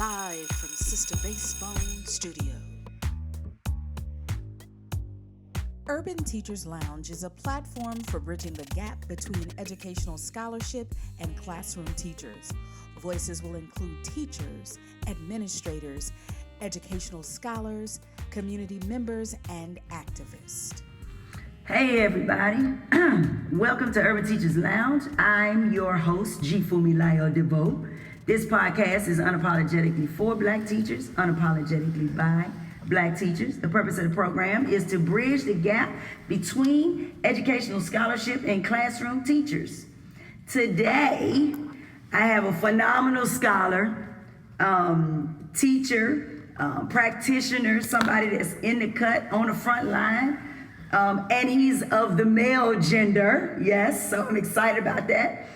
live from Sister Basebone Studio. Urban Teachers Lounge is a platform for bridging the gap between educational scholarship and classroom teachers. Voices will include teachers, administrators, educational scholars, community members, and activists. Hey everybody, welcome to Urban Teachers Lounge. I'm your host, G Funmilayo. This podcast is unapologetically for Black teachers, unapologetically by Black teachers. The purpose of the program is to bridge the gap between educational scholarship and classroom teachers. Today, I have a phenomenal scholar, teacher, practitioner, somebody that's in the cut on the front line. And he's of the male gender, yes, so I'm excited about that.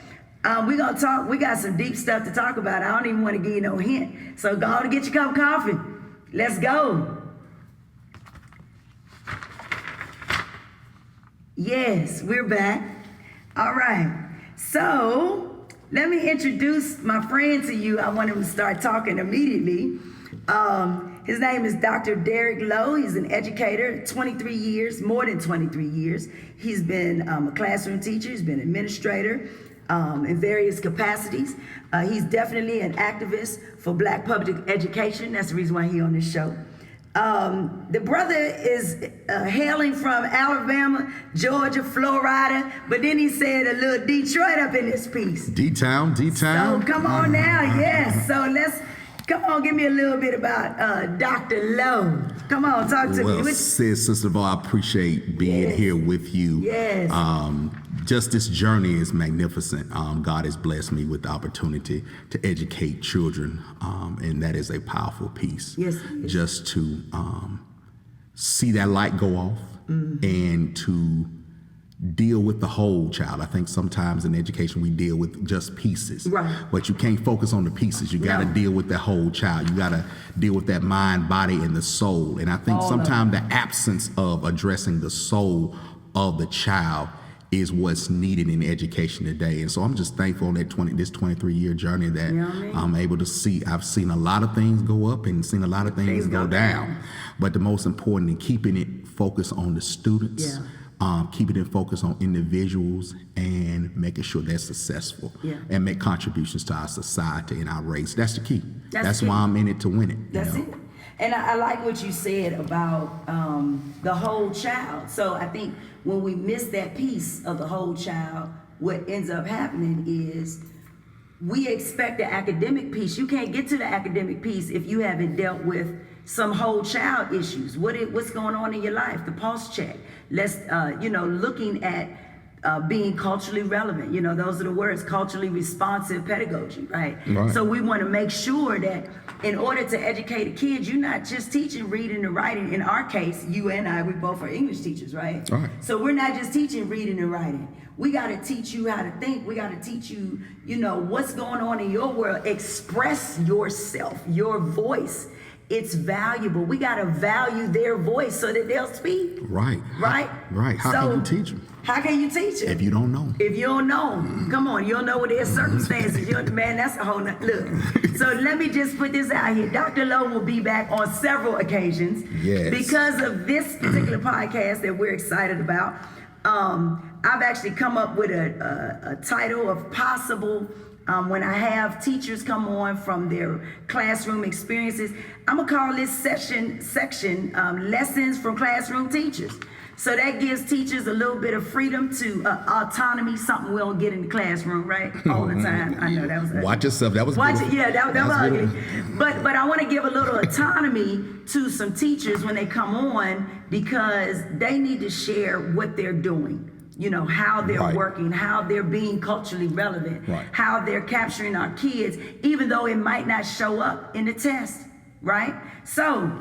We're gonna talk, we got some deep stuff to talk about. I don't even want to give you no hint. So go on and get your cup of coffee. Let's go. Yes, we're back. All right, so let me introduce my friend to you. I want him to start talking immediately. His name is Dr. Derrick Lowe. He's an educator, 23 years, more than 23 years. He's been a classroom teacher. He's been an administrator in various capacities. He's definitely an activist for Black public education. That's the reason why he's on this show. The brother is hailing from Alabama, Georgia, Florida, but then he said a little Detroit up in this piece. D-Town. So come on now, yes. So come on, give me a little bit about Dr. Lowe. Come on, talk to me. Well, Sister Val, I appreciate being here with you. Yes. Just this journey is magnificent. God has blessed me with the opportunity to educate children, and that is a powerful piece. Yes. Just to see that light go off and to deal with the whole child. I think sometimes in education we deal with just pieces. Right. But you can't focus on the pieces. You got to deal with the whole child. You got to deal with that mind, body, and the soul. And I think sometimes the absence of addressing the soul of the child is what's needed in education today. And so I'm just thankful on that this 23-year journey that I'm able to see. I've seen a lot of things go up and seen a lot of things go down. But the most important in keeping it focused on the students, keeping it focused on individuals and making sure they're successful and make contributions to our society and our race. That's the key. That's why I'm in it to win it. That's it. And I like what you said about the whole child. So I think when we miss that piece of the whole child, what ends up happening is we expect the academic piece. You can't get to the academic piece if you haven't dealt with some whole child issues. What's going on in your life? The pulse check. Let's, looking at being culturally relevant. Those are the words, culturally responsive pedagogy, right? So we want to make sure that in order to educate a kid, you're not just teaching reading and writing. In our case, you and I, we both are English teachers, right? So we're not just teaching reading and writing. We got to teach you how to think. We got to teach you, what's going on in your world. Express yourself, your voice. It's valuable. We got to value their voice so that they'll speak. Right. How can you teach them? How can you teach them? If you don't know. If you don't know, come on, you don't know what their circumstances. Man, that's a whole nother look. So let me just put this out here. Dr. Lowe will be back on several occasions. Yes. Because of this particular podcast that we're excited about. I've actually come up with a title of possible. When I have teachers come on from their classroom experiences, I'm gonna call this section Lessons from Classroom Teachers. So that gives teachers a little bit of freedom to autonomy, something we don't get in the classroom, right? All the time. I know that was ugly. Watch yourself. That was Watch it. Yeah, that was ugly. But I want to give a little autonomy to some teachers when they come on because they need to share what they're doing. How they're working, how they're being culturally relevant, how they're capturing our kids, even though it might not show up in the test, right? So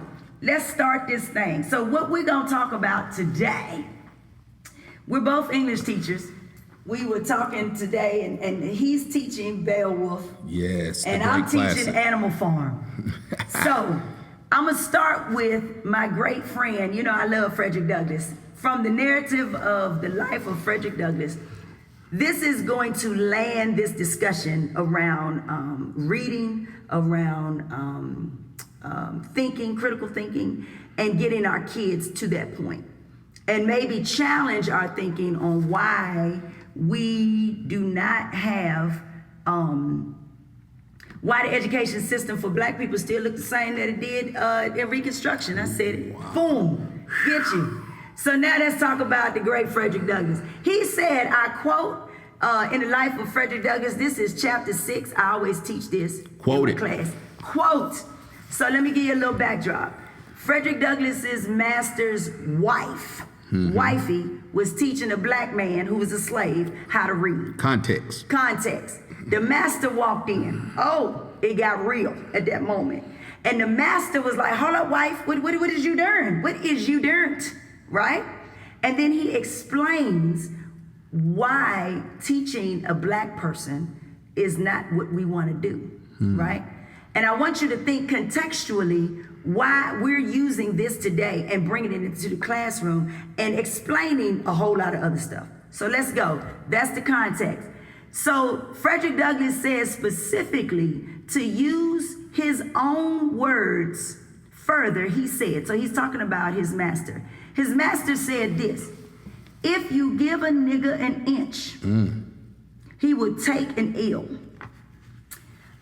let's start this thing. So what we're going to talk about today, we're both English teachers. We were talking today, and he's teaching Beowolf. Yes. And I'm teaching Animal Farm. So I'm going to start with my great friend. I love Fredrick Douglass. From the narrative of the life of Fredrick Douglass, This is going to land this discussion around reading, around thinking, critical thinking, and getting our kids to that point. And maybe challenge our thinking on why we do not have, why the education system for black people still look the same that it did in Reconstruction. I said it. Wow. Boom, get you. So now let's talk about the great Fredrick Douglass. He said, I quote, in the life of Fredrick Douglass, this is chapter 6. I always teach this Quote in my it. class. Quote. So let me give you a little backdrop. Fredrick Douglass's master's wife, wifey, was teaching a black man who was a slave how to read. Context. The master walked in. Oh, it got real at that moment. And the master was like, hold up, wife, what is you doing? What is you doing? Right? And then he explains why teaching a black person is not what we want to do, right? And I want you to think contextually why we're using this today and bringing it into the classroom and explaining a whole lot of other stuff. So let's go. That's the context. So Fredrick Douglass says specifically to use his own words further, he said, so he's talking about his master. His master said this, if you give a nigga an inch, he would take an ell.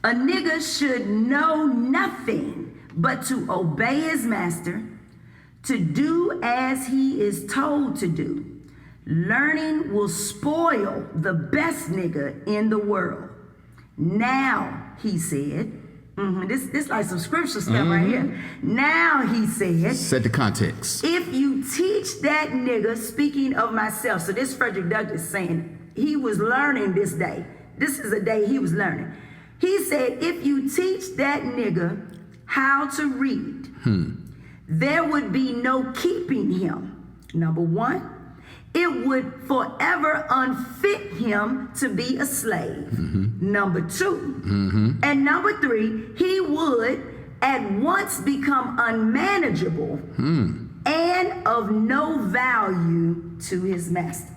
A nigga should know nothing but to obey his master, to do as he is told to do. Learning will spoil the best nigga in the world. Now, he said, this like some scripture stuff right here. Now, he said, set the context. If you teach that nigga, speaking of myself, so this Fredrick Douglass saying he was learning this day. This is a day he was learning. He said, if you teach that nigga how to read, there would be no keeping him. Number one, it would forever unfit him to be a slave. Number two, and number three, he would at once become unmanageable and of no value to his master.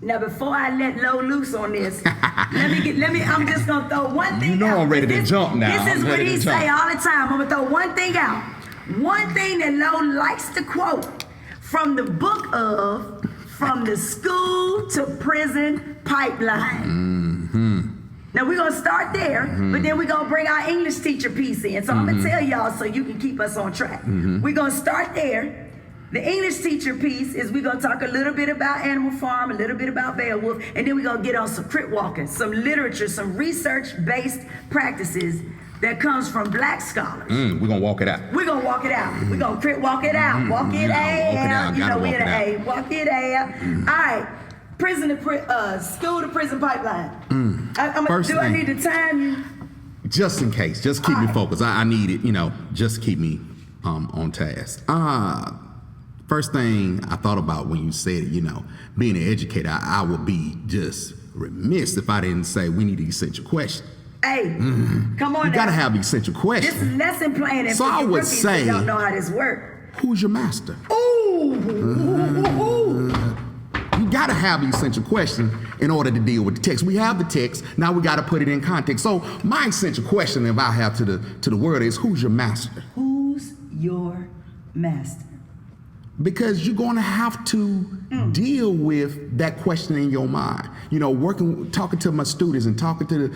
Now, before I let Lowe loose on this, I'm just gonna throw one thing out. You know I'm ready to jump now. This is what he say all the time. I'm gonna throw one thing out. One thing that Lowe likes to quote from the book of From the School to Prison Pipeline. Now we're gonna start there, but then we're gonna bring our English teacher piece in. So I'm gonna tell y'all so you can keep us on track. We're gonna start there. The English teacher piece is we're gonna talk a little bit about Animal Farm, a little bit about Beowolf, and then we're gonna get on some crit walking, some literature, some research-based practices that comes from black scholars. We're gonna walk it out. We're gonna walk it out. We're gonna crit walk it out. Walk it out. You know we're in A. Walk it out. All right. School to prison pipeline. I need to time you? Just in case. Just keep me focused. I need it, just keep me on task. First thing I thought about when you said, being an educator, I would be just remiss if I didn't say we need an essential question. Hey, come on now. You gotta have the essential question. This is lesson planning. So I would say, don't know how this works. Who's your master? Ooh. You gotta have the essential question in order to deal with the text. We have the text, now we gotta put it in context. So my essential question, if I have to the world, is who's your master? Who's your master? Because you're going to have to deal with that question in your mind. Talking to my students and talking to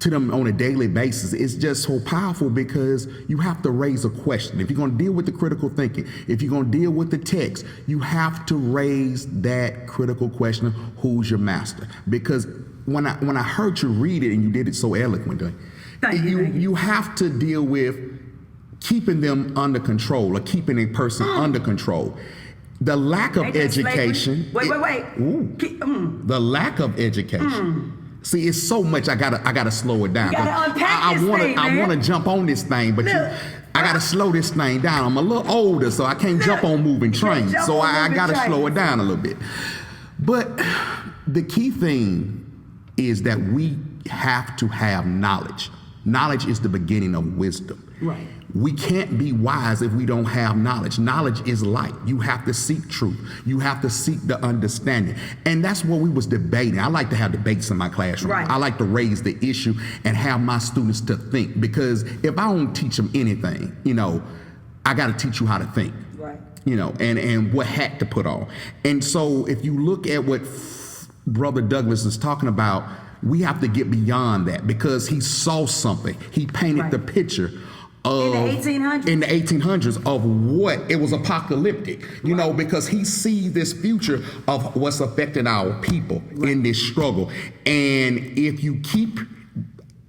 them on a daily basis, it's just so powerful because you have to raise a question. If you're going to deal with the critical thinking, if you're going to deal with the text, you have to raise that critical question of who's your master. Because when I heard you read it and you did it so eloquently, you have to deal with keeping them under control or keeping a person under control. The lack of education. Wait. The lack of education. See, it's so much. I gotta slow it down. You gotta unpack this thing, I wanna jump on this thing, but I gotta slow this thing down. I'm a little older, so I can't jump on moving trains. So I gotta slow it down a little bit. But the key thing is that we have to have knowledge Knowledge is the beginning of wisdom. Right. We can't be wise if we don't have knowledge. Knowledge is light. You have to seek truth. You have to seek the understanding. And that's what we was debating. I like to have debates in my classroom. Right. I like to raise the issue and have my students to think, because if I don't teach them anything, I got to teach you how to think. Right. And what hat to put on. And so if you look at what Brother Douglass is talking about, we have to get beyond that, because he saw something. He painted the picture of in the 1800s of what it was apocalyptic, because he sees this future of what's affecting our people in this struggle. And if you keep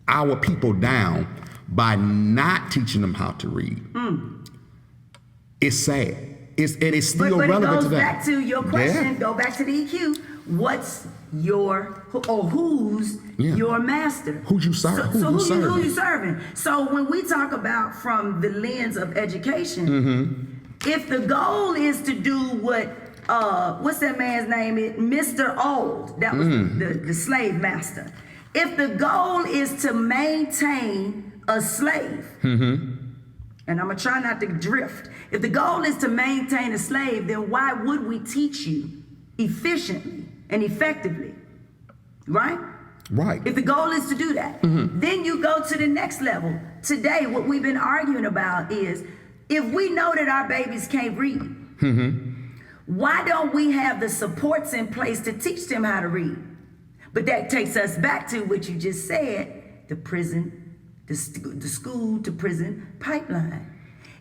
our people down by not teaching them how to read, it's sad. It's still relevant to that. But it goes back to your question. Go back to the EQ. What's who's your master? Who you serve? Who you serving? So when we talk about from the lens of education, if the goal is to do what what's that man's name? Mr. Old, that was the slave master. If the goal is to maintain a slave, and I'm gonna try not to drift. If the goal is to maintain a slave, then why would we teach you efficiently and effectively, right? Right. If the goal is to do that, then you go to the next level. Today, what we've been arguing about is, if we know that our babies can't read, why don't we have the supports in place to teach them how to read? But that takes us back to what you just said, the prison, the school to prison pipeline.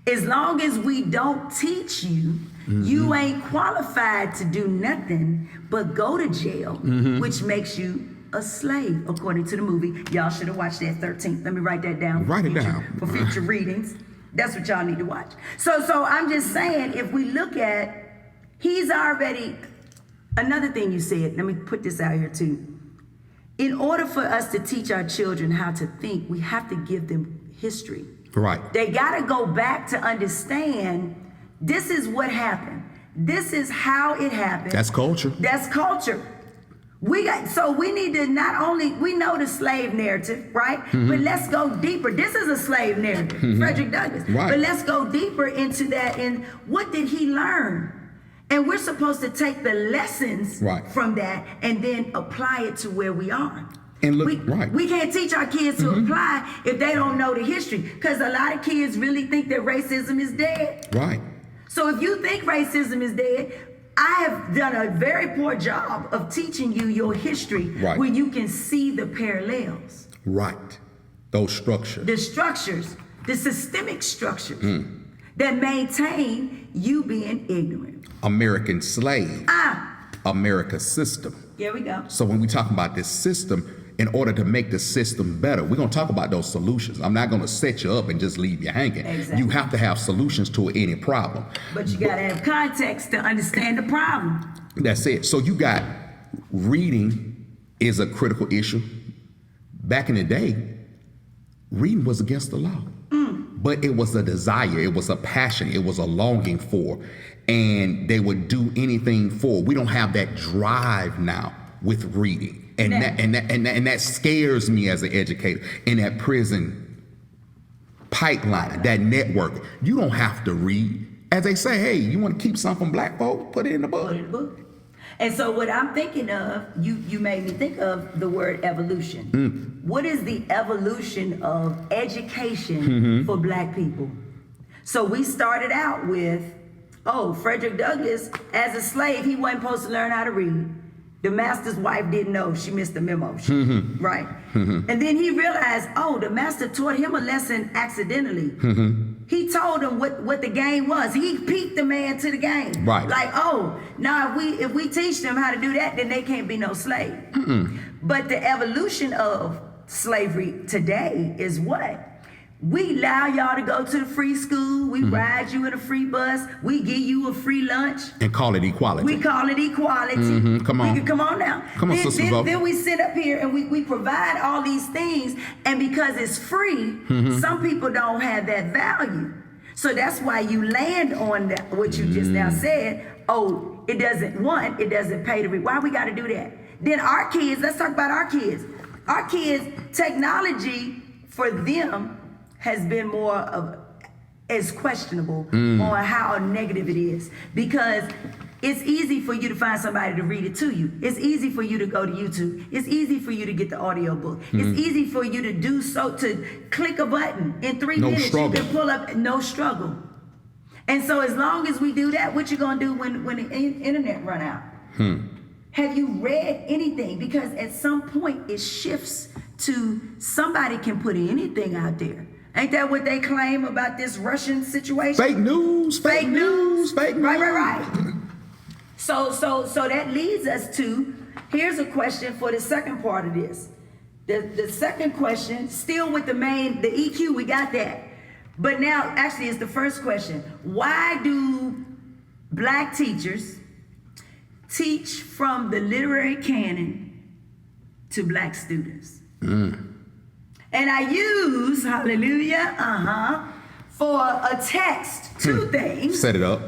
As long as we don't teach you, you ain't qualified to do nothing but go to jail, which makes you a slave, according to the movie. Y'all should have watched that 13th. Let me write that down. Write it down. For future readings. That's what y'all need to watch. So I'm just saying, if we look at, he's already, another thing you said, let me put this out here too. In order for us to teach our children how to think, we have to give them history. Right. They got to go back to understand, this is what happened. This is how it happened. That's culture. That's culture. We need to not only, we know the slave narrative, right? But let's go deeper. This is a slave narrative, Fredrick Douglass. Right. But let's go deeper into that, and what did he learn? And we're supposed to take the lessons from that and then apply it to where we are. And look, we can't teach our kids to apply if they don't know the history, because a lot of kids really think that racism is dead. Right. So if you think racism is dead, I have done a very poor job of teaching you your history where you can see the parallels. Right. Those structures. The structures, the systemic structures that maintain you being ignorant. American slave. America's system. Here we go. So when we talk about this system, in order to make the system better, we're going to talk about those solutions. I'm not going to set you up and just leave you hanging. Exactly. You have to have solutions to any problem. But you got to have context to understand the problem. That's it. So you got reading is a critical issue. Back in the day, reading was against the law. But it was a desire, it was a passion, it was a longing for, and they would do anything for. We don't have that drive now with reading. And that scares me as an educator. In that prison pipeline, that network, you don't have to read. As they say, hey, you want to keep something from black folk? Put it in the book. Put it in the book. And so what I'm thinking of, you made me think of the word evolution. What is the evolution of education for black people? So we started out with, Fredrick Douglass, as a slave, he wasn't supposed to learn how to read. The master's wife didn't know. She missed the memo. Right? And then he realized, the master taught him a lesson accidentally. He told him what the game was. He peeked the man to the game. Right. Like, now if we teach them how to do that, then they can't be no slave. But the evolution of slavery today is what? We allow y'all to go to the free school. We ride you in a free bus. We give you a free lunch. And call it equality. We call it equality. Come on. Come on now. Come on, Sister Vote. Then we sit up here and we provide all these things. And because it's free, some people don't have that value. So that's why you land on what you just now said. It doesn't pay to read. Why we got to do that? Then our kids, let's talk about our kids. Our kids, technology for them has been more of as questionable on how negative it is, because it's easy for you to find somebody to read it to you. It's easy for you to go to YouTube. It's easy for you to get the audio book. It's easy for you to do so, to click a button in 3 minutes. Struggle. You can pull up, no struggle. And so as long as we do that, what you gonna do when the internet run out? Have you read anything? Because at some point it shifts to somebody can put anything out there. Ain't that what they claim about this Russian situation? Fake news. Right. So that leads us to, here's a question for the second part of this. The second question, still with the EQ, we got that. But now, actually, it's the first question. Why do black teachers teach from the literary canon to black students? And I use, hallelujah, for a text, two things. Set it up.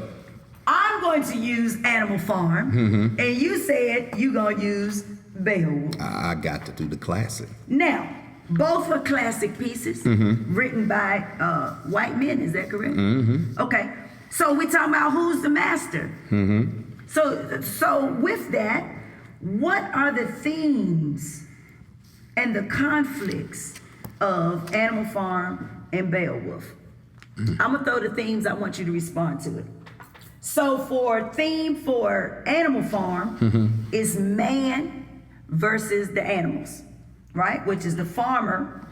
I'm going to use Animal Farm, and you said you're going to use Beowolf. I got to do the classic. Now, both are classic pieces written by white men, is that correct? Okay, so we're talking about who's the master. So with that, what are the themes and the conflicts of Animal Farm and Beowolf? I'm gonna throw the themes, I want you to respond to it. So for theme for Animal Farm is man versus the animals, right? Which is the farmer.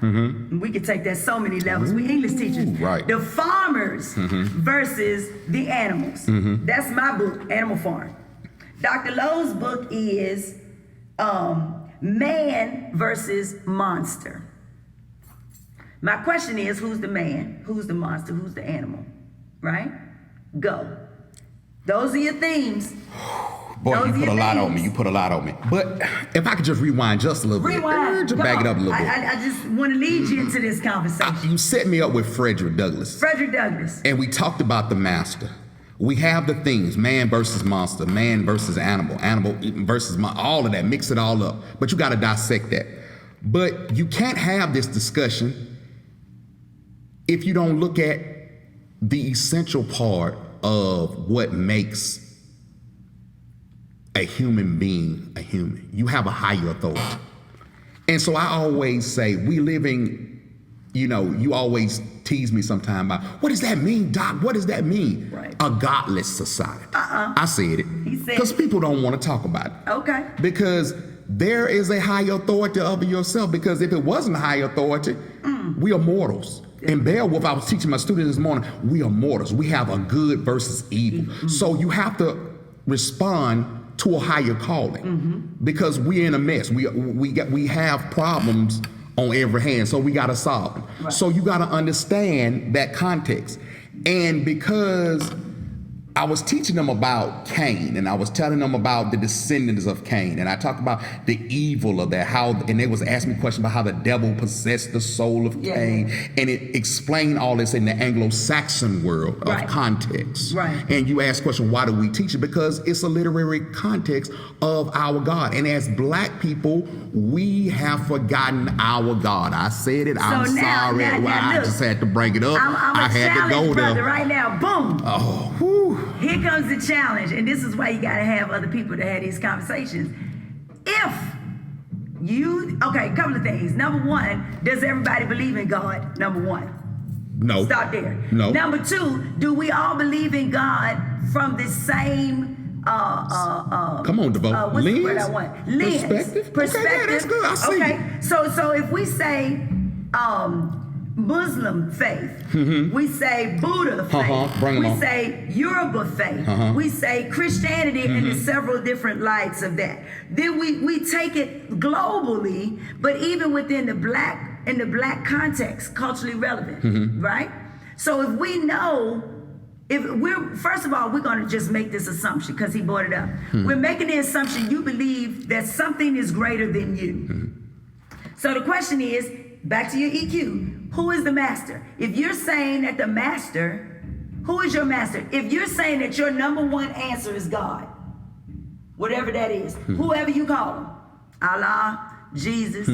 We could take that so many levels. We English teachers. Right. The farmers versus the animals. That's my book, Animal Farm. Dr. Lowe's book is man versus monster. My question is, who's the man? Who's the monster? Who's the animal? Right? Go. Those are your themes. Boy, you put a lot on me. But if I could just rewind just a little bit. Just back it up a little bit. I just want to lead you into this conversation. You set me up with Fredrick Douglass. Fredrick Douglass. And we talked about the master. We have the themes, man versus monster, man versus animal, animal versus all of that, mix it all up. But you got to dissect that. But you can't have this discussion if you don't look at the essential part of what makes a human being a human. You have a higher authority. And so I always say, we living, you always tease me sometime about, what does that mean, Doc? What does that mean? Right. A godless society. I said it. He said because people don't want to talk about it. Okay. Because there is a higher authority over yourself. Because if it wasn't a higher authority, we are mortals. In Beowolf, I was teaching my students this morning, we are mortals. We have a good versus evil. So you have to respond to a higher calling because we're in a mess. We have problems on every hand, so we got to solve them. Right. So you got to understand that context. And because I was teaching them about Cain, and I was telling them about the descendants of Cain, and I talked about the evil of that, and they was asking me questions about how the devil possessed the soul of Cain, and it explained all this in the Anglo-Saxon world of context. Right. And you ask question, why do we teach it? Because it's a literary context of our God. And as black people, we have forgotten our God. I said it. I'm sorry. I just had to bring it up. I had to go there. Right now, boom. Oh, whew. Here comes the challenge, and this is why you got to have other people to have these conversations. A couple of things. Number one, does everybody believe in God? Number one. No. Stop there. No. Number two, do we all believe in God from the same come on, DeVoe. What's lens? the word I want? Lens. Perspective. Okay, yeah, that's good. I see. Okay. So if we say Muslim faith, we say Buddha faith, we say Yearbook faith, we say Christianity, and there's several different lights of that. Then we take it globally, but even within the black context, culturally relevant, right? So if we know, first of all, we're going to just make this assumption because he brought it up. We're making the assumption you believe that something is greater than you. So the question is, back to your EQ, who is the master? If you're saying that the master, who is your master? If you're saying that your number one answer is God, whatever that is, whoever you call him, Allah, Jesus,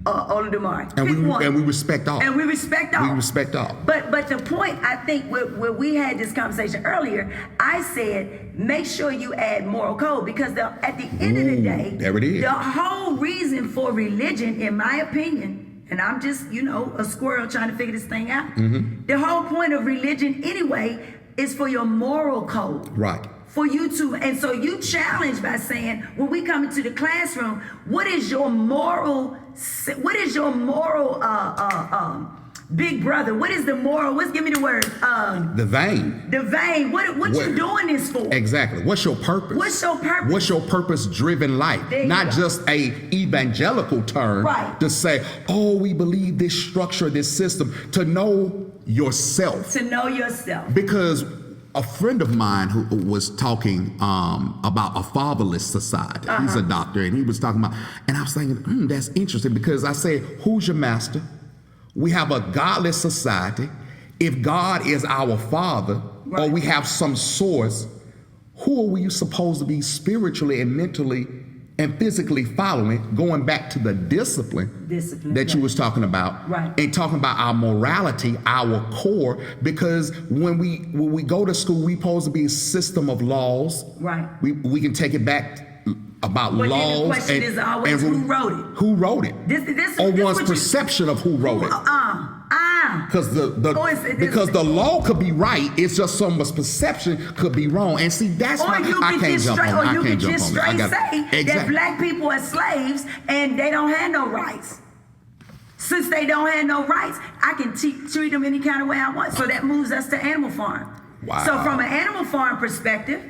Oladumare. And we respect all. And we respect all. We respect all. But the point, I think, where we had this conversation earlier, I said, make sure you add moral code, because at the end of the day, there it is. The whole reason for religion, in my opinion, and I'm just, a squirrel trying to figure this thing out. The whole point of religion anyway is for your moral code. Right. For you to, and so you challenge by saying, when we come into the classroom, what is your moral big brother? What is the moral? Give me the word. The vein. The vein. What you doing this for? Exactly. What's your purpose? What's your purpose? What's your purpose-driven life? Not just a evangelical term to say, oh, we believe this structure, this system, to know yourself. To know yourself. Because a friend of mine who was talking about a fatherless society. He's a doctor, and he was talking about, and I was thinking, that's interesting, because I said, who's your master? We have a godless society. If God is our father, or we have some source, who are we supposed to be spiritually and mentally and physically following, going back to the discipline that you was talking about, and talking about our morality, our core, because when we go to school, we supposed to be a system of laws. We can take it back about laws. Then the question is always, who wrote it? Who wrote it? Or one's perception of who wrote it. Because the law could be right, it's just someone's perception could be wrong. And see, that's why I can't jump on it. Or you can just straight say that black people are slaves and they don't have no rights. Since they don't have no rights, I can treat them any kind of way I want. So that moves us to Animal Farm. Wow. So from an Animal Farm perspective,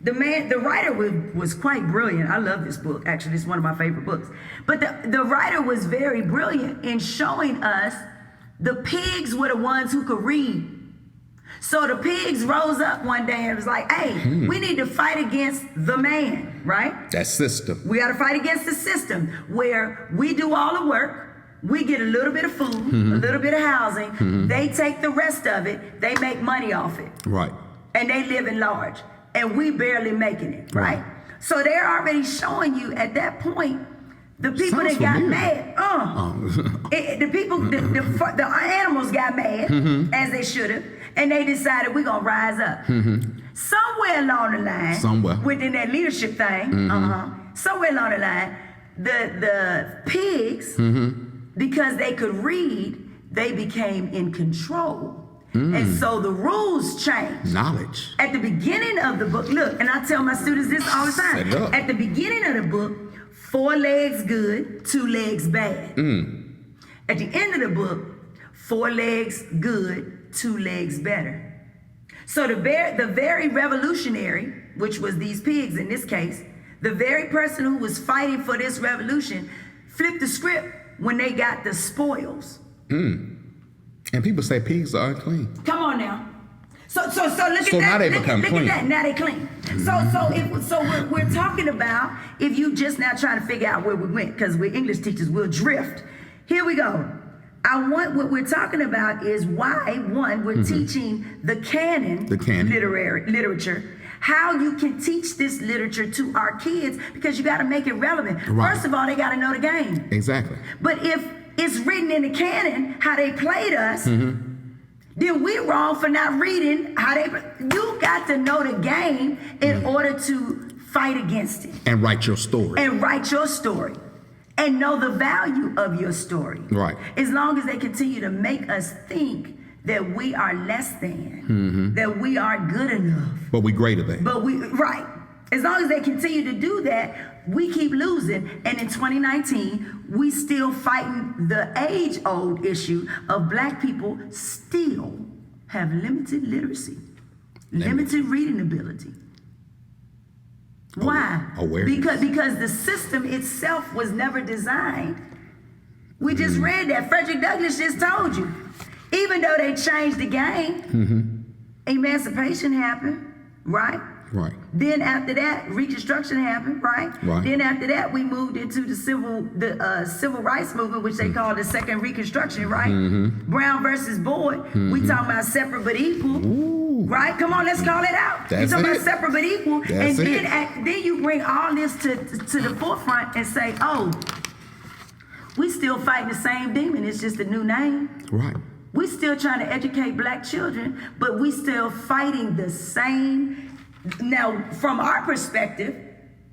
the writer was quite brilliant. I love this book. Actually, it's one of my favorite books. But the writer was very brilliant in showing us the pigs were the ones who could read. So the pigs rose up one day and was like, hey, we need to fight against the man, right? That system. We got to fight against the system where we do all the work, we get a little bit of food, a little bit of housing, they take the rest of it, they make money off it. Right. And they live in large. And we barely making it, right? So they're already showing you at that point, the people that got mad, the animals got mad, as they should have, and they decided we're gonna rise up. Somewhere along the line, within that leadership thing, somewhere along the line, the pigs, because they could read, they became in control. And so the rules changed. Knowledge. At the beginning of the book, look, and I tell my students this all the time. At the beginning of the book, 4 legs good, 2 legs bad. At the end of the book, 4 legs good, 2 legs better. So the very revolutionary, which was these pigs in this case, the very person who was fighting for this revolution flipped the script when they got the spoils. And people say pigs are unclean. Come on now. So look at that. So now they become clean. Look at that. Now they clean. So we're talking about, if you just now trying to figure out where we went, because we're English teachers, we'll drift. Here we go. What we're talking about is why, one, we're teaching the canon, literature, how you can teach this literature to our kids, because you got to make it relevant. First of all, they got to know the game. Exactly. But if it's written in the canon how they played us, then we're wrong for not reading how they. You got to know the game in order to fight against it. And write your story. And know the value of your story. Right. As long as they continue to make us think that we are less than, that we aren't good enough. But we greater than. As long as they continue to do that, we keep losing. And in 2019, we still fighting the age-old issue of black people still have limited literacy, limited reading ability. Why? Awareness. Because the system itself was never designed. We just read that. Fredrick Douglass just told you. Even though they changed the game, emancipation happened, right? Right. Then after that, Reconstruction happened, right? Then after that, we moved into the civil rights movement, which they call the second Reconstruction, right? Brown versus Boyd. We talking about separate but equal, right? Come on, let's call it out. We talking about separate but equal, and then you bring all this to the forefront and say, oh, We still fighting the same demon. It's just a new name. Right. We still trying to educate black children, but we still fighting the same. Now, from our perspective,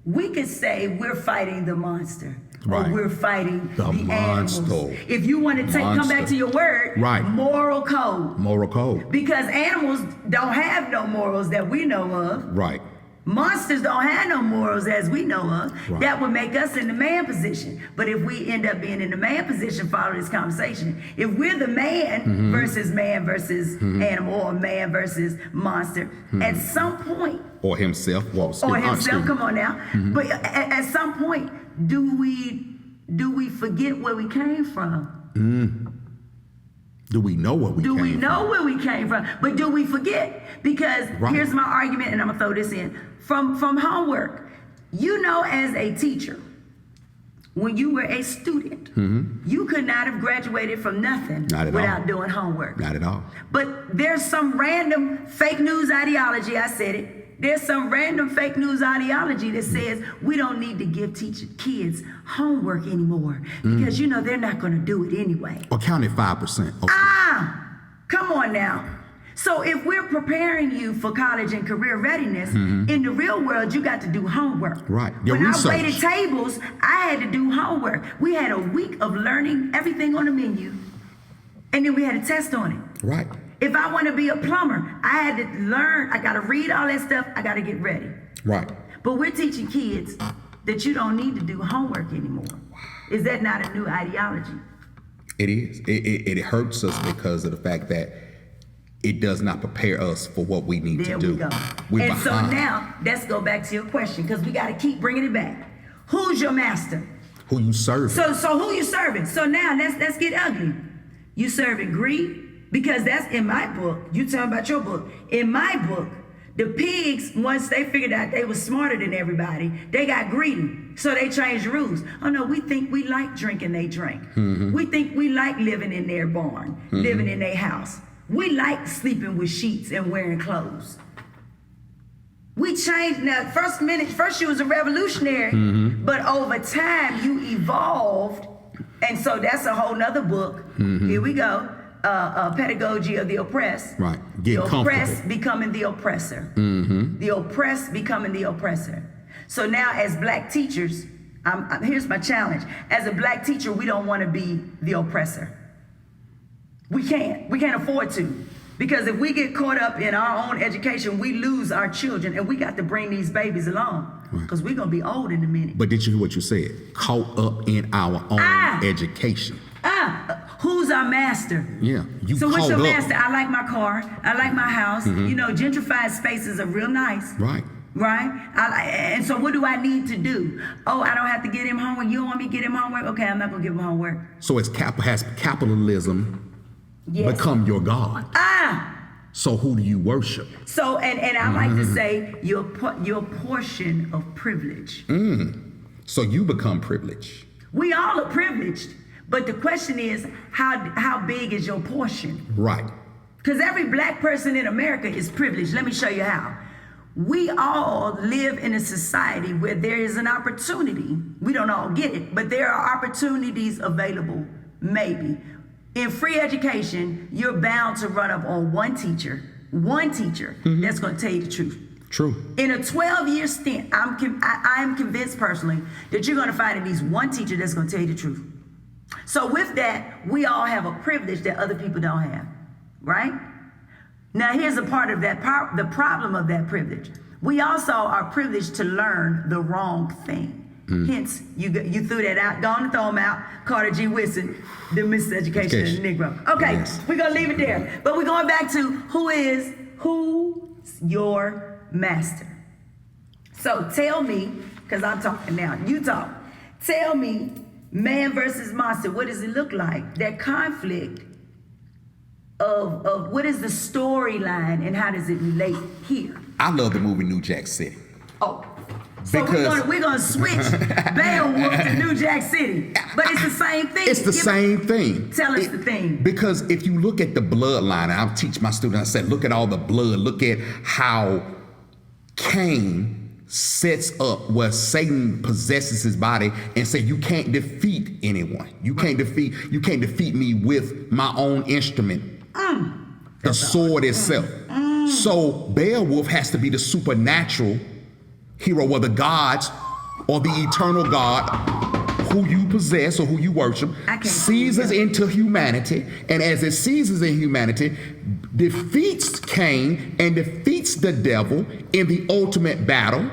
we could say we're fighting the monster. Right. Or we're fighting the monster. animals. If you want to come back to your word, right. Moral code. Moral code. Because animals don't have no morals that we know of. Right. Monsters don't have no morals as we know of. Right. That would make us in the man position. But if we end up being in the man position, follow this conversation. If we're the man versus animal, or man versus monster, at some point, or himself, come on now. But at some point, do we forget where we came from? Do we know where we came from? Do we know where we came from? But do we forget? Because here's my argument, and I'm gonna throw this in. From homework, you know, as a teacher, when you were a student, you could not have graduated from nothing without doing homework. Not at all. But there's some random fake news ideology, I said it. There's some random fake news ideology that says we don't need to give kids homework anymore because, you know, they're not going to do it anyway. Or counted 5%. Okay. Come on now. So if we're preparing you for college and career readiness, in the real world, you got to do homework. Right. When I waited tables, I had to do homework. We had a week of learning everything on the menu, and then we had a test on it. Right. If I want to be a plumber, I had to learn. I got to read all that stuff. I got to get ready. Right. But we're teaching kids that you don't need to do homework anymore. Is that not a new ideology? It is. It hurts us because of the fact that it does not prepare us for what we need to do. There we go. So now, let's go back to your question, because we got to keep bringing it back. Who's your master? Who you serving? So who you serving? So now, let's get ugly. You serving greed? Because that's in my book. You tell me about your book. In my book, the pigs, once they figured out they were smarter than everybody, they got greedy. So they changed the rules. Oh no, we think we like drinking they drink. We think we like living in their barn, living in their house. We like sleeping with sheets and wearing clothes. We changed. Now, first you was a revolutionary, but over time you evolved. And so that's a whole nother book. Here we go. Pedagogy of the oppressed. Right. The oppressed becoming the oppressor. The oppressed becoming the oppressor. So now as black teachers, here's my challenge. As a black teacher, we don't want to be the oppressor. We can't afford to. Because if we get caught up in our own education, we lose our children, and we got to bring these babies along. Because we're going to be old in a minute. But did you hear what you said? Caught up in our own education. Who's our master? Yeah. So what's your master? I like my car. I like my house. You know, gentrified spaces are real nice. Right. Right? And so what do I need to do? Oh, I don't have to get him homework. You don't want me to get him homework? Okay, I'm not going to give him homework. So has capitalism become your God? So who do you worship? So, and I like to say your portion of privilege. So you become privileged. We all are privileged. But the question is, how big is your portion? Right. Because every black person in America is privileged. Let me show you how. We all live in a society where there is an opportunity. We don't all get it, but there are opportunities available, maybe. In free education, you're bound to run up on one teacher that's going to tell you the truth. True. In a 12-year stint, I am convinced personally that you're going to find at least one teacher that's going to tell you the truth. So with that, we all have a privilege that other people don't have, right? Now here's a part of that, the problem of that privilege. We also are privileged to learn the wrong thing. Hence, you threw that out. Go on and throw them out. Carter G. Woodson, the miseducation of the Negro. Okay, we're going to leave it there. But we're going back to who's your master? So tell me, because I'm talking now, you talk. Tell me, man versus monster, what does it look like? That conflict of what is the storyline and how does it relate here? I love the movie New Jack City. Oh. So we're gonna switch Beowolf to New Jack City, but it's the same thing. It's the same thing. Tell us the thing. Because if you look at the bloodline, and I teach my students, I said, look at all the blood. Look at how Cain sets up where Satan possesses his body and say, you can't defeat anyone. You can't defeat me with my own instrument, the sword itself. So Beowolf has to be the supernatural hero, or the gods, or the eternal God who you possess or who you worship, seizes into humanity, and as it seizes in humanity, defeats Cain and defeats the devil in the ultimate battle.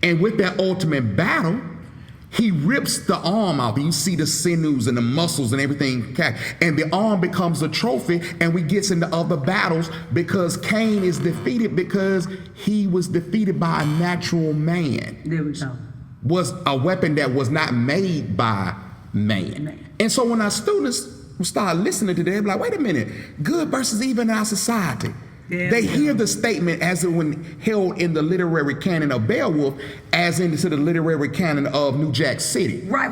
And with that ultimate battle, he rips the arm out. You see the sinews and the muscles and everything, and the arm becomes a trophy, and we get into other battles because Cain is defeated because he was defeated by a natural man. There we go. Was a weapon that was not made by man. And so when our students start listening to that, they're like, wait a minute, good versus evil in our society. Yeah, they hear the statement as it when held in the literary canon of Beowolf as into the literary canon of New Jack City. Right.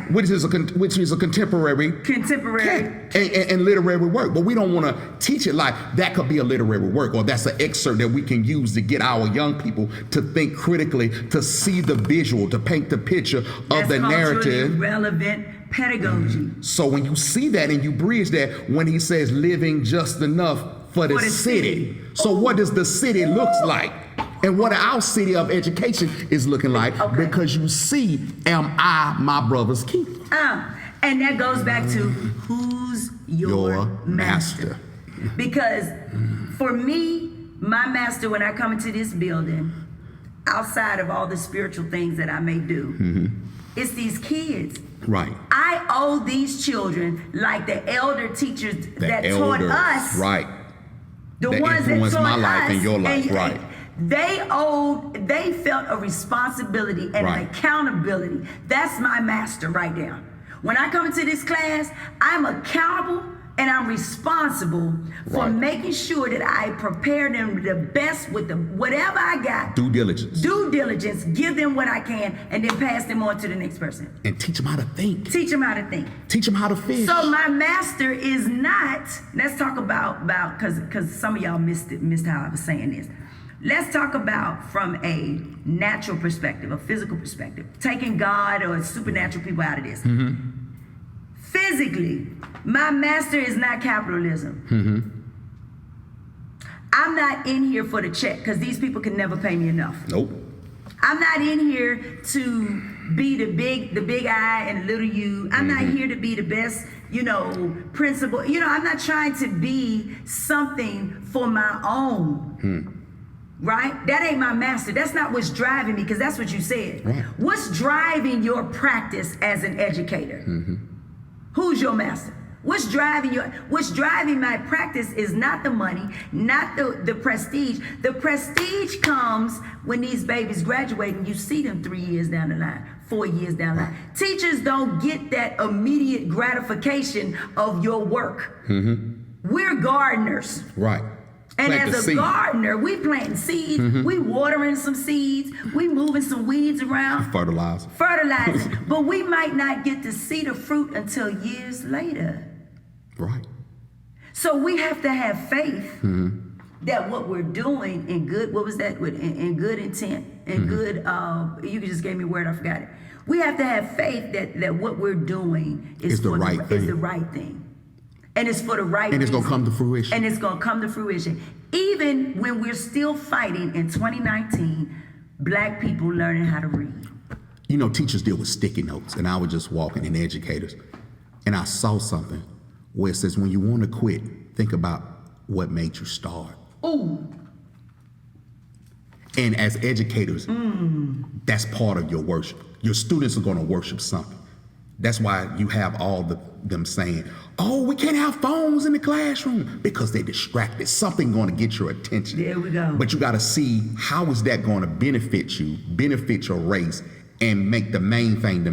Which is a contemporary and literary work. But we don't want to teach it like that could be a literary work, or that's an excerpt that we can use to get our young people to think critically, to see the visual, to paint the picture of the narrative. Relevant pedagogy. So when you see that and you bridge that, when he says living just enough for the city. So what does the city looks like? And what our city of education is looking like? Okay. Because you see, am I my brother's keeper? And that goes back to who's your master? Because for me, my master, when I come into this building, outside of all the spiritual things that I may do, it's these kids. Right. I owe these children like the elder teachers that taught us. Right. The ones that influenced my life us, and your life, right. They felt a responsibility and an accountability. That's my master right there. When I come into this class, I'm accountable and I'm responsible for making sure that I prepare them the best with whatever I got. Due diligence, give them what I can, and then pass them on to the next person. And teach them how to think. Teach them how to think. Teach them how to fish. So my master is not, let's talk about because some of y'all missed how I was saying this. Let's talk about from a natural perspective, a physical perspective, taking God or supernatural people out of this. Physically, my master is not capitalism. I'm not in here for the check because these people can never pay me enough. Nope. I'm not in here to be the big I and the little U. I'm not here to be the best, principal. I'm not trying to be something for my own. Right? That ain't my master. That's not what's driving me, because that's what you said. Right. What's driving your practice as an educator? Who's your master? What's driving my practice is not the money, not the prestige. The prestige comes when these babies graduate and you see them 3 years down the line, 4 years down the line. Teachers don't get that immediate gratification of your work. We're gardeners. Right. And as a gardener, we planting seeds, we watering some seeds, we moving some weeds around. Fertilizing. But we might not get to see the fruit until years later. Right. So we have to have faith that what we're doing in good, what was that? In good intent, in good, you just gave me a word, I forgot it. We have to have faith that what we're doing is the right thing. And it's for the right reason. And it's going to come to fruition. Even when we're still fighting in 2019, Black people learning how to read. Teachers deal with sticky notes, and I was just walking in educators, and I saw something where it says, when you want to quit, think about what made you start. Ooh. And as educators, that's part of your worship. Your students are going to worship something. That's why you have all them saying, oh, we can't have phones in the classroom, because they're distracted. Something going to get your attention. There we go. But you got to see, how is that going to benefit you, benefit your race, and make the main thing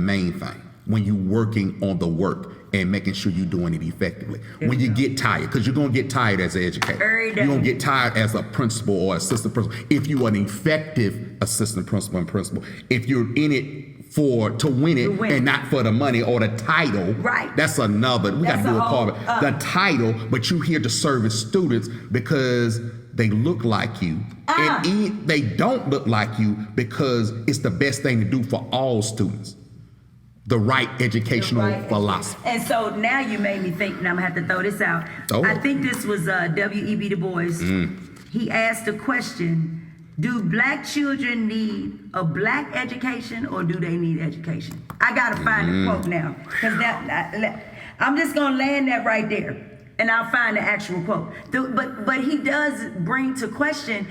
when you're working on the work and making sure you're doing it effectively. When you get tired, because you're going to get tired as an educator. You're going to get tired as a principal or assistant principal. If you're an effective assistant principal and principal, if you're in it to win it and not for the money or the title. Right. That's another. We got to do a part of it. The title, but you here to service students because they look like you And they don't look like you because it's the best thing to do for all students. The right educational philosophy. And so now you made me think, and I'm going to have to throw this out. I think this was W.E.B. Du Bois. He asked a question, do black children need a black education or do they need education? I got to find the quote now. Because I'm just going to land that right there. And I'll find the actual quote. But he does bring to question,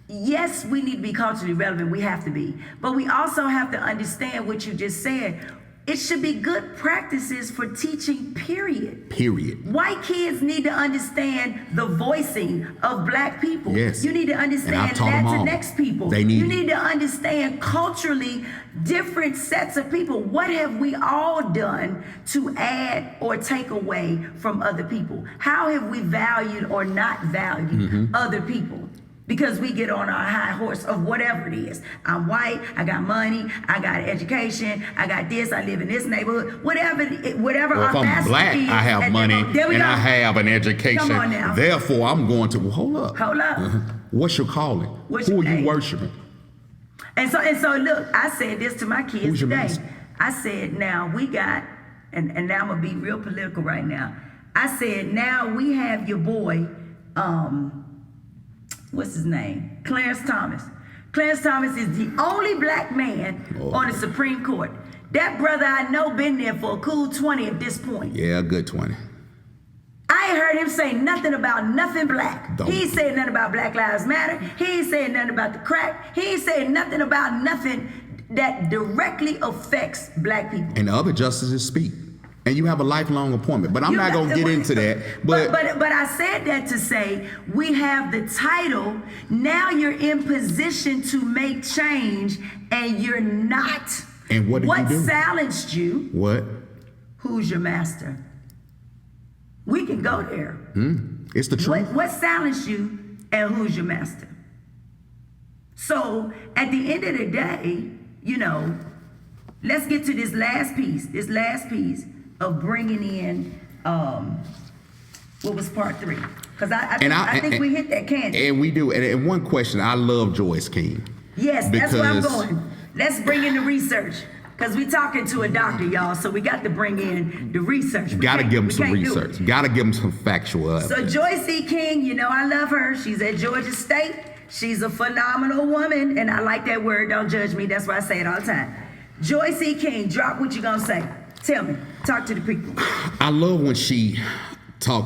yes, we need to be culturally relevant. We have to be. But we also have to understand what you just said. It should be good practices for teaching, period. Period. White kids need to understand the voicing of black people. Yes. You need to understand Latinx people. You need to understand culturally different sets of people. What have we all done to add or take away from other people? How have we valued or not valued other people? Because we get on our high horse of whatever it is. I'm white, I got money, I got education, I got this, I live in this neighborhood, whatever well, if I'm black, I have money and I have an education. Come on now. Therefore, I'm going to, hold up. What's your calling? Who are you worshiping? And so look, I said this to my kids today. I said, now we got, and now I'm gonna be real political right now. I said, now we have your boy, what's his name? Clarence Thomas. Clarence Thomas is the only black man on the Supreme Court. That brother I know been there for a cool 20 at this point. Yeah, a good 20. I ain't heard him say nothing about nothing black. He ain't saying nothing about Black Lives Matter. He ain't saying nothing about the crack. He ain't saying nothing about nothing that directly affects black people. And the other justices speak. And you have a lifelong appointment. But I'm not going to get into that. But I said that to say we have the title. Now you're in position to make change and you're not. And what did you do? What silenced you? What? Who's your master? We can go there. It's the truth. What silenced you and who's your master? So at the end of the day, let's get to this last piece of bringing in, what was part 3? Because I think we hit that canon. And we do. And one question, I love Joyce King. Yes, that's where I'm going. Let's bring in the research. Because we're talking to a doctor, y'all, so we got to bring in the research. Got to give them some research. Got to give them some factual evidence. So Joyce E. King, I love her. She's at Georgia State. She's a phenomenal woman, and I like that word. Don't judge me. That's why I say it all the time. Joyce E. King, drop what you're going to say. Tell me. Talk to the people. I love when she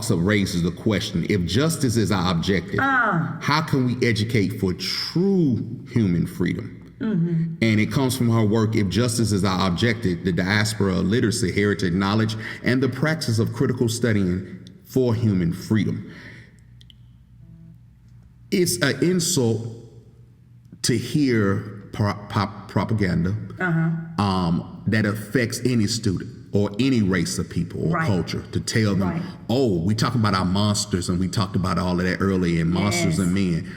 raises the question, if justice is our objective, how can we educate for true human freedom? And it comes from her work, If Justice is Our Objective, the Diaspora, Literacy, Heritage, Knowledge, and the Praxis of Critical Studying for Human Freedom. It's an insult to hear propaganda that affects any student or any race of people or culture, to tell them, we talking about our monsters, and we talked about all of that earlier in Monsters and Men.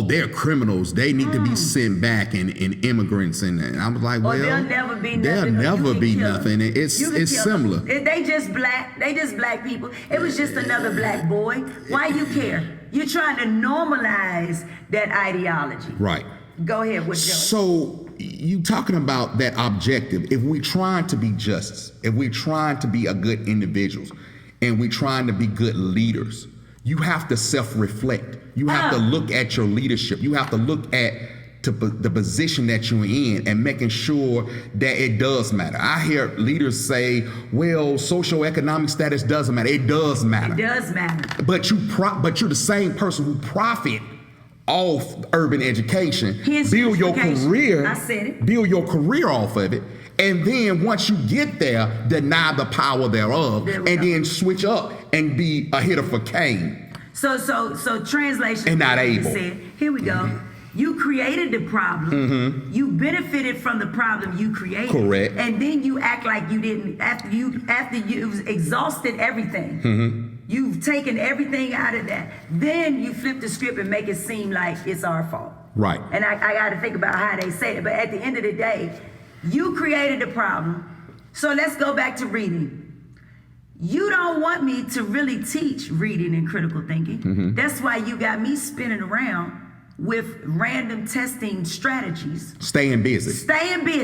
They're criminals. They need to be sent back, and immigrants. And I was like, there'll never be nothing. There'll never be nothing. It's similar. They just black. They just black people. It was just another black boy. Why you care? You're trying to normalize that ideology. Right. Go ahead with yours. So you talking about that objective. If we're trying to be justice, if we're trying to be a good individuals, and we're trying to be good leaders, you have to self-reflect. You have to look at your leadership. You have to look at the position that you're in and making sure that it does matter. I hear leaders say, well, socioeconomic status doesn't matter. It does matter. It does matter. But you're the same person who profit off urban education. Build your career. I said it. Build your career off of it. And then once you get there, deny the power thereof, then switch up and be a hitter for Cain. So translation. And not able. Said, here we go. You created the problem. You benefited from the problem you created. Correct. And then you act like you didn't after you've exhausted everything. You've taken everything out of that. Then you flip the script and make it seem like it's our fault. Right. And I got to think about how they say it. But at the end of the day, you created the problem. So let's go back to reading. You don't want me to really teach reading and critical thinking. That's why you got me spinning around with random testing strategies. Staying busy.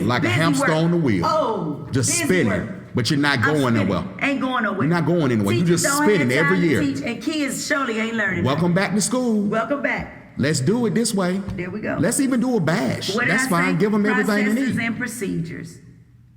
Like a hamster on the wheel. Oh, just spinning. Work. But you're not going nowhere. Ain't going nowhere. You're not going anywhere. You're just spinning every year. And kids surely ain't learning. Welcome back to school. Welcome back. Let's do it this way. There we go. Let's even do a bash. That's fine. Give them everything they need. Processes and procedures.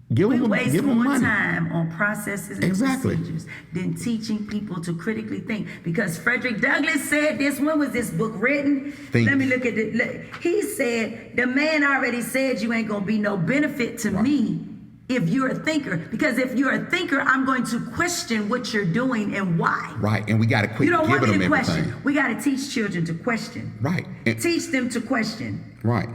We waste more money. time on processes and procedures than teaching people to critically think. Because Fredrick Douglass said this. When was this book written? Let me look at it. He said, the man already said you ain't going to be no benefit to me if you're a thinker. Because if you're a thinker, I'm going to question what you're doing and why. Right. And we got to quit giving them everything. You don't want me to question. We got to teach children to question. Right. Teach them to question. Right.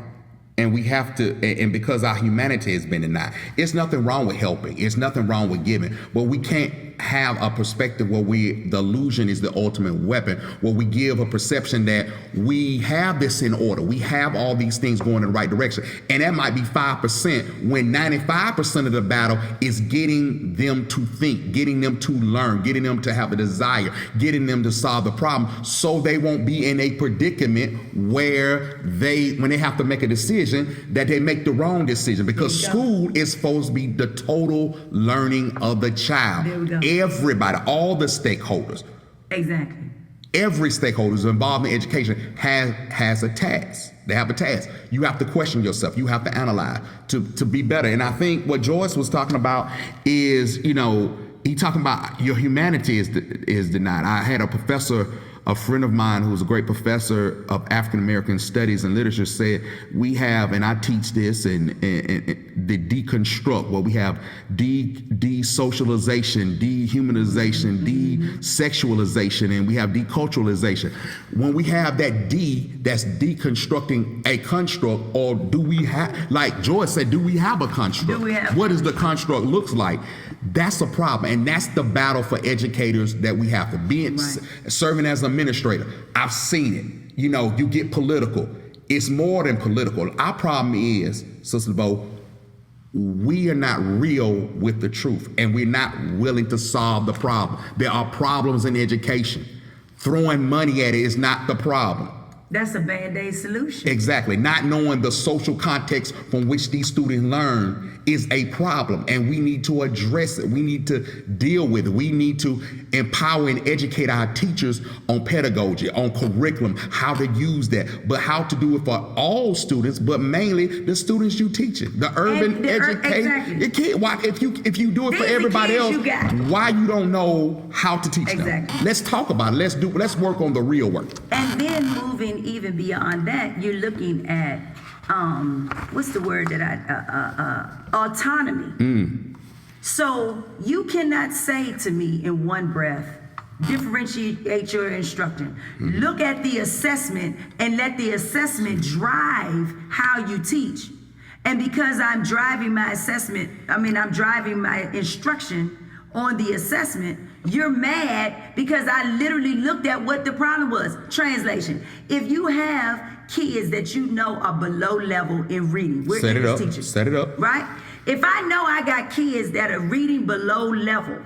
And we have to, and because our humanity has been denied, it's nothing wrong with helping. It's nothing wrong with giving. But we can't have a perspective where the illusion is the ultimate weapon, where we give a perception that we have this in order. We have all these things going in the right direction. And that might be 5% when 95% of the battle is getting them to think, getting them to learn, getting them to have a desire, getting them to solve the problem so they won't be in a predicament where when they have to make a decision, that they make the wrong decision, because school is supposed to be the total learning of the child. There we go. Everybody, all the stakeholders. Exactly. Every stakeholder involved in education has a task. They have a task. You have to question yourself. You have to analyze to be better. And I think what Joyce was talking about is, he talking about your humanity is denied. I had a friend of mine who was a great professor of African American studies and literature said, we have, and I teach this, and the deconstruct, where we have desocialization, dehumanization, desexualization, and we have deculturalization. When we have that that's deconstructing a construct, or do we have, like Joyce said, do we have a construct? What does the construct looks like? That's a problem, and that's the battle for educators that we have to be serving as an administrator. I've seen it. You get political. It's more than political. Our problem is, Sister Bo, we are not real with the truth, and we're not willing to solve the problem. There are problems in education. Throwing money at it is not the problem. That's a Band-Aid solution. Exactly. Not knowing the social context from which these students learn is a problem, and we need to address it. We need to deal with it. We need to empower and educate our teachers on pedagogy, on curriculum, how to use that, but how to do it for all students, but mainly the students you teaching. The urban education. Exactly. It can't. Why, if you do it for everybody else, why you don't know how to teach them? Let's talk about it. Let's work on the real work. And then moving even beyond that, you're looking at what's the word autonomy. So you cannot say to me in one breath, differentiate your instruction. Look at the assessment and let the assessment drive how you teach. And because I'm driving my instruction on the assessment, you're mad because I literally looked at what the problem was. Translation. If you have kids that are below level in reading, we're English teachers. Set it up. Right? If I know I got kids that are reading below level,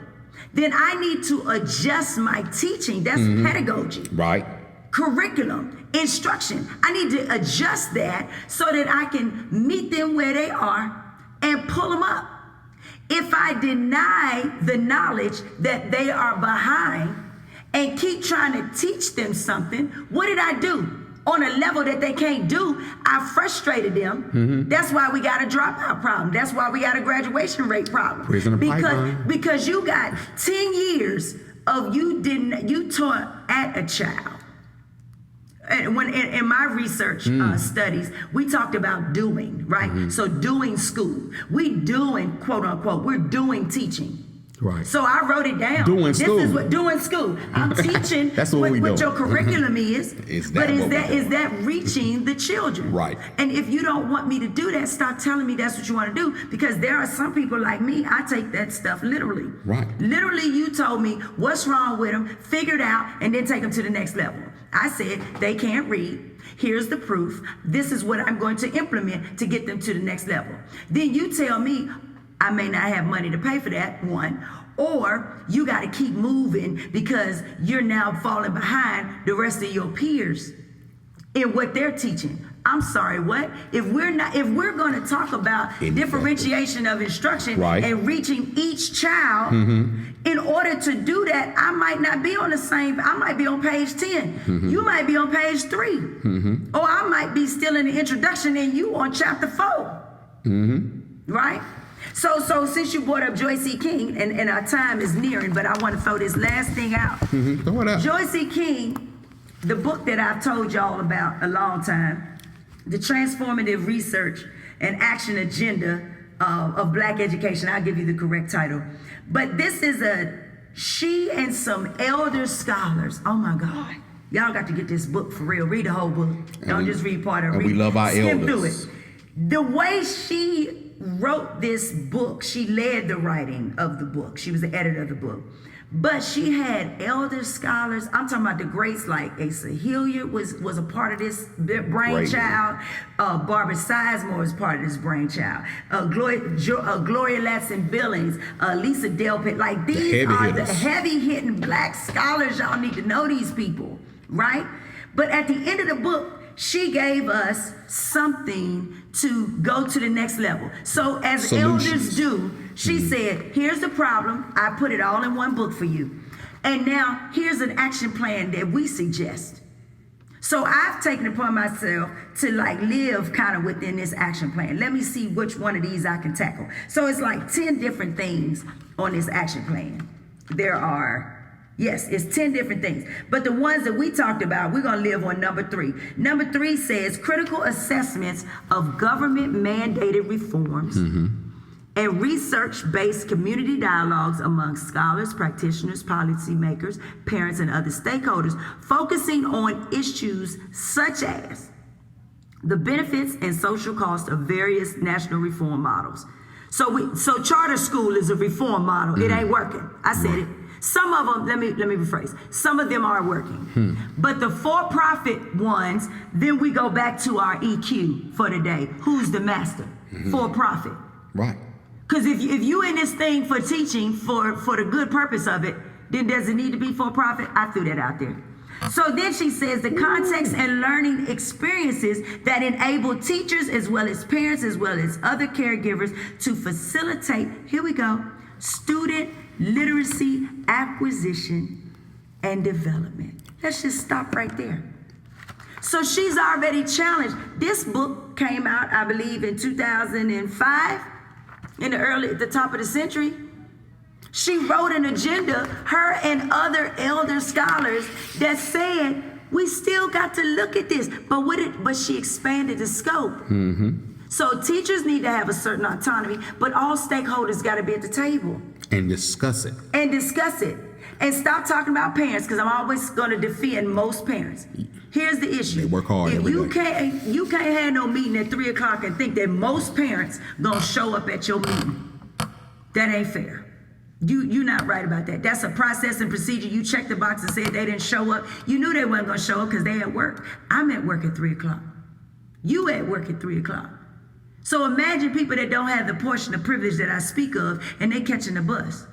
then I need to adjust my teaching. That's pedagogy. Right. Curriculum, instruction. I need to adjust that so that I can meet them where they are and pull them up. If I deny the knowledge that they are behind and keep trying to teach them something, what did I do? On a level that they can't do, I frustrated them. That's why we got a dropout problem. That's why we got a graduation rate problem. Because you got 10 years of you taught at a child. And when in my research studies, we talked about doing, right? So doing school. We doing, quote unquote, we're doing teaching. Right. So I wrote it down. Doing school. This is what doing school. I'm teaching That's what your curriculum is. Is that reaching the children? Right. And if you don't want me to do that, stop telling me that's what you want to do. Because there are some people like me, I take that stuff literally. Right. Literally, you told me what's wrong with them, figure it out, and then take them to the next level. I said, they can't read. Here's the proof. This is what I'm going to implement to get them to the next level. Then you tell me, I may not have money to pay for that, one, or you got to keep moving because you're now falling behind the rest of your peers. in what they're teaching. I'm sorry, what? If we're going to talk about differentiation of instruction and reaching each child, in order to do that, I might not be on the same, I might be on page 10. You might be on page 3. Or I might be still in the introduction and you on chapter 4. Right? So since you brought up Joyce E. King, and our time is nearing, but I want to throw this last thing out. Throw it out. Joyce E. King, the book that I've told y'all about a long time, The Transformative Research and Action Agenda of Black Education. I'll give you the correct title. But this is she and some elder scholars. Oh my God. Y'all got to get this book for real. Read the whole book. Don't just read part of it. And we love our skim elders. through it. The way she wrote this book, she led the writing of the book. She was the editor of the book. But she had elder scholars. I'm talking about the greats like Asa Hilliard was a part of this brainchild. Barbara Sizemore was part of this brainchild. Gloria Ladson Billings, Lisa Delpit. Like these are the heavy-hitting black scholars. Y'all need to know these people, right? But at the end of the book, she gave us something to go to the next level. So as elders do, she said, here's the problem. I put it all in one book for you. And now here's an action plan that we suggest. So I've taken it upon myself to like live kind of within this action plan. Let me see which one of these I can tackle. So it's like 10 different things on this action plan. There are, yes, it's 10 different things. But the ones that we talked about, we're going to live on number 3. Number 3 says critical assessments of government mandated reforms and research-based community dialogues among scholars, practitioners, policymakers, parents, and other stakeholders, focusing on issues such as the benefits and social costs of various national reform models. So charter school is a reform model. It ain't working. I said it. Some of them, let me rephrase. Some of them are working. But the for-profit ones, then we go back to our EQ for today. Who's the master? For-profit. Right. Because if you in this thing for teaching for the good purpose of it, then does it need to be for-profit? I threw that out there. So then she says the context and learning experiences that enable teachers as well as parents as well as other caregivers to facilitate, here we go, student literacy acquisition and development. Let's just stop right there. So she's already challenged. This book came out, I believe, in 2005, in the top of the century. She wrote an agenda, her and other elder scholars, that said, we still got to look at this. But she expanded the scope. So teachers need to have a certain autonomy, but all stakeholders got to be at the table. And discuss it. And stop talking about parents, because I'm always going to defend most parents. Here's the issue. They work hard every day. You can't have no meeting at 3 o'clock and think that most parents gonna show up at your meeting. That ain't fair. You're not right about that. That's a process and procedure. You checked the box and said they didn't show up. You knew they weren't gonna show up because they at work. I'm at work at 3 o'clock. You at work at 3 o'clock. So imagine people that don't have the portion of privilege that I speak of, and they catching the bus.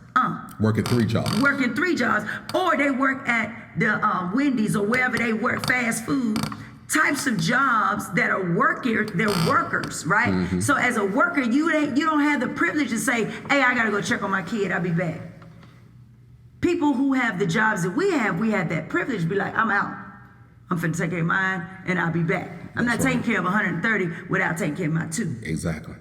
Working 3 jobs. Working 3 jobs. Or they work at the Wendy's or wherever they work, fast food. Types of jobs that are they're workers, right? So as a worker, you don't have the privilege to say, hey, I gotta go check on my kid, I'll be back. People who have the jobs that we have that privilege to be like, I'm out. I'm finna take care of mine and I'll be back. I'm not taking care of 130 without taking care of my 2. Exactly.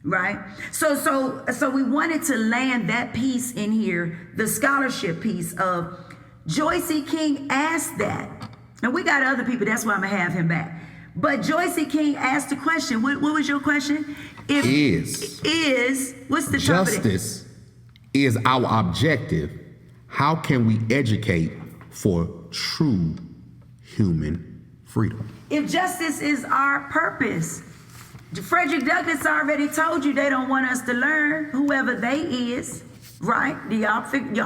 Right? So we wanted to land that piece in here, the scholarship piece of Joyce E. King asked that. And we got other people, that's why I'm gonna have him back. But Joyce E. King asked the question, what was your question? What's the top of it? Justice is our objective. How can we educate for true human freedom? If justice is our purpose, Fredrick Douglass already told you they don't want us to learn, whoever they is, right? Do y'all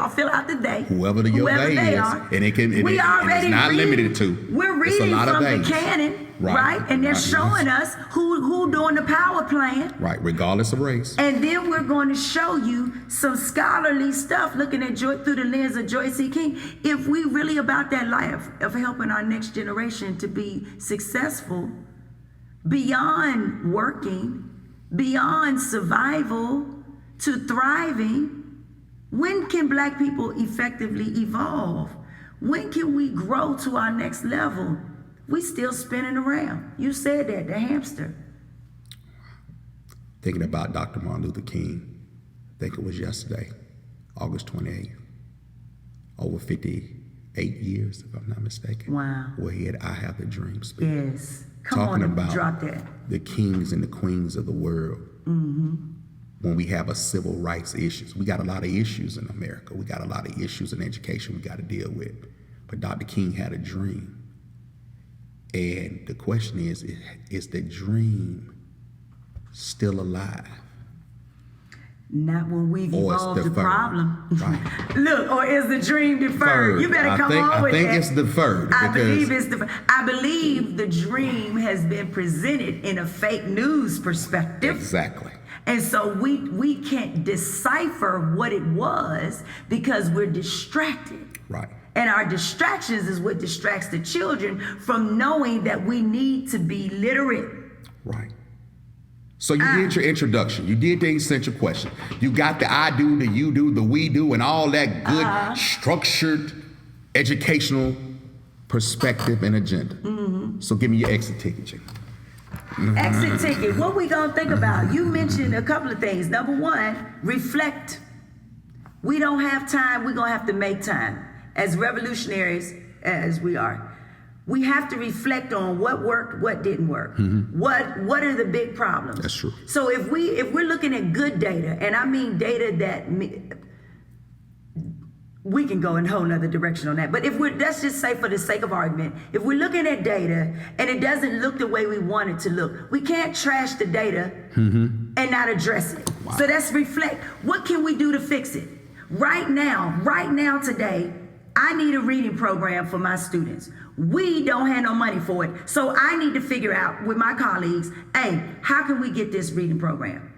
fill out the they? Whoever they is, are. and it's not limited to. We're reading from the canon. right? And they're showing us who doing the power playing. Right, regardless of race. And then we're going to show you some scholarly stuff looking at through the lens of Joyce E. King. If we really about that life of helping our next generation to be successful beyond working, beyond survival to thriving, when can Black people effectively evolve? When can we grow to our next level? We still spinning around. You said that, the hamster. Thinking about Dr. Martin Luther King, I think it was yesterday, August 28th, over 58 years, if I'm not mistaken. Wow. Where he had I Have the Dream speech. Yes. Come Talking on, about drop that. the kings and the queens of the world. Mm-hmm. When we have a civil rights issues. We got a lot of issues in America. We got a lot of issues in education we got to deal with. But Dr. King had a dream. And the question is the dream still alive? Not when we've evolved the problem. Right. Look, or is the dream deferred? You better come on with that. I think it's deferred. I believe it's deferred. I believe the dream has been presented in a fake news perspective. Exactly. And so we can't decipher what it was because we're distracted. Right. And our distractions is what distracts the children from knowing that we need to be literate. Right. So you did your introduction. You did the essential question. You got the I do, the you do, the we do, and all that good structured educational perspective and agenda. Mm-hmm. So give me your exit ticket, Jim. Exit ticket. What we gonna think about? You mentioned a couple of things. Number one, reflect. We don't have time. We're gonna have to make time. As revolutionaries as we are, we have to reflect on what worked, what didn't work. Mm-hmm. What are the big problems? That's true. So if we're looking at good data, and I mean data that we can go in a whole nother direction on that. But let's just say for the sake of argument, if we're looking at data and it doesn't look the way we want it to look, we can't trash the data and not address it. Wow. So let's reflect. What can we do to fix it? Right now, today, I need a reading program for my students. We don't have no money for it. So I need to figure out with my colleagues, hey, how can we get this reading program?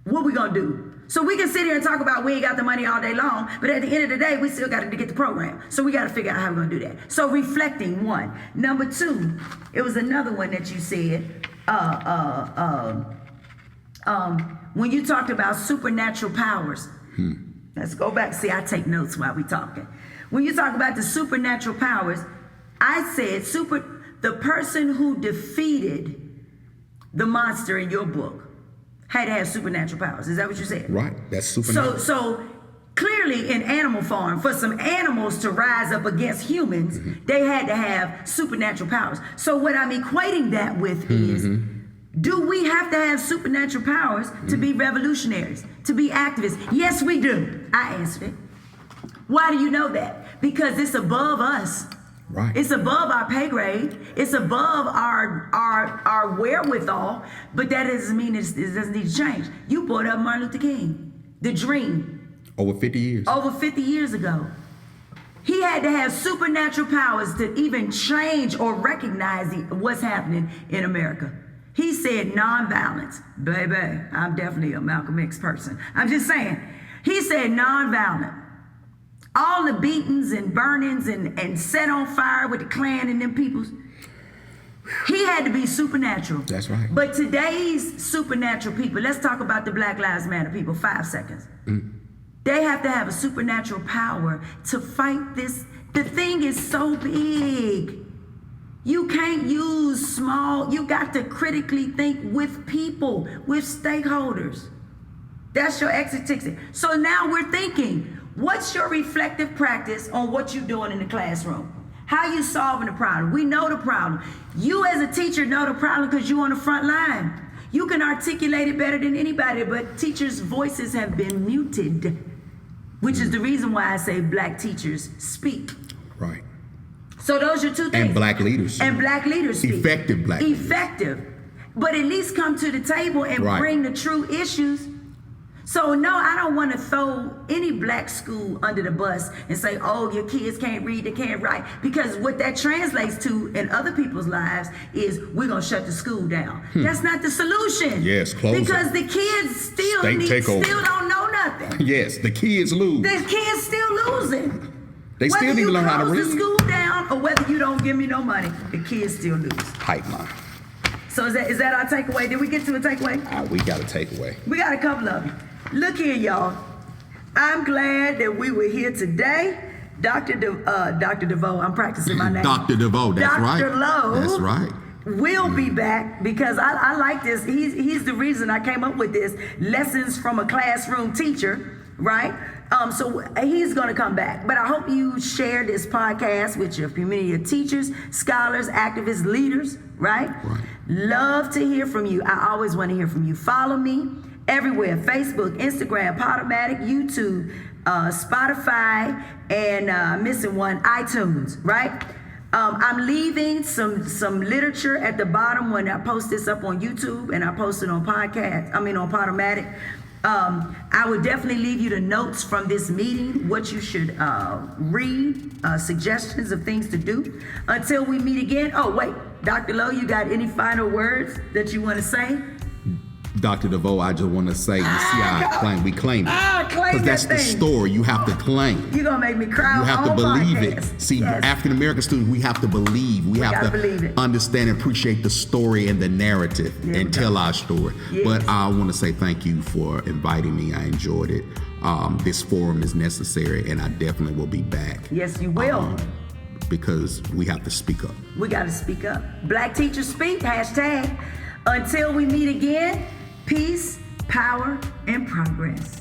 What we gonna do? So we can sit here and talk about we ain't got the money all day long, but at the end of the day, we still got to get the program. So we got to figure out how we're gonna do that. So reflecting, one. Number two, it was another one that you said, when you talked about supernatural powers. Let's go back. See, I take notes while we talking. When you talk about the supernatural powers, I said the person who defeated the monster in your book had to have supernatural powers. Is that what you said? Right. That's supernatural. So clearly in animal form, for some animals to rise up against humans, they had to have supernatural powers. So what I'm equating that with is, do we have to have supernatural powers to be revolutionaries, to be activists? Yes, we do. I answered it. Why do you know that? Because it's above us. Right. It's above our pay grade. It's above our wherewithal. But that doesn't mean it doesn't need to change. You brought up Martin Luther King, the dream. Over 50 years. Over 50 years ago. He had to have supernatural powers to even change or recognize what's happening in America. He said nonviolence. Baby, I'm definitely a Malcolm X person. I'm just saying. He said nonviolent. All the beatings and burnings and set on fire with the Klan and them peoples. He had to be supernatural. That's right. But today's supernatural people, let's talk about the Black Lives Matter people, 5 seconds. They have to have a supernatural power to fight this. The thing is so big. You can't use small, you got to critically think with people, with stakeholders. That's your exit ticket. So now we're thinking, what's your reflective practice on what you're doing in the classroom? How you solving the problem? We know the problem. You as a teacher know the problem because you're on the front line. You can articulate it better than anybody, but teachers' voices have been muted, which is the reason why I say Black teachers speak. Right. So those are two things. And Black leaders. And Black leaders speak. Effective Black leaders. Effective. But at least come to the table and bring the true issues. So no, I don't want to throw any black school under the bus and say, oh, your kids can't read, they can't write. Because what that translates to in other people's lives is we're going to shut the school down. That's not the solution. Yes, close because it. the kids still don't know nothing. Yes, the kids lose. The kids still losing. They still need to learn how to read. Whether you close the school down or whether you don't give me no money, the kids still lose. Pipeline. So is that our takeaway? Did we get to a takeaway? We got a takeaway. We got a couple of them. Look here, y'all. I'm glad that we were here today. Dr. DeVoe, I'm practicing my name. Dr. DeVoe, that's right. Dr. Lowe. That's right. Will be back because I like this. He's the reason I came up with this. Lessons from a classroom teacher, right? So he's going to come back. But I hope you share this podcast with your community of teachers, scholars, activists, leaders, right? Right. Love to hear from you. I always want to hear from you. Follow me everywhere: Facebook, Instagram, Podomatic, YouTube, Spotify, and missing one, iTunes, right? I'm leaving some literature at the bottom when I post this up on YouTube and I post it on on Podomatic. I would definitely leave you the notes from this meeting, what you should read, suggestions of things to do. Until we meet again. Oh, wait, Dr. Lowe, you got any final words that you want to say? Dr. DeVoe, I just want to say, you see how we claim it. Because that's the story you have to claim. You're going to make me cry. You have to believe podcast. it. See, yes. African American students, we have to believe. We have to understand and appreciate the story and the narrative and tell our story. Yes. But I want to say thank you for inviting me. I enjoyed it. This forum is necessary, and I definitely will be back. Yes, you will. Because we have to speak up. We got to speak up. Black Teachers Speak, #. Until we meet again, peace, power, and progress.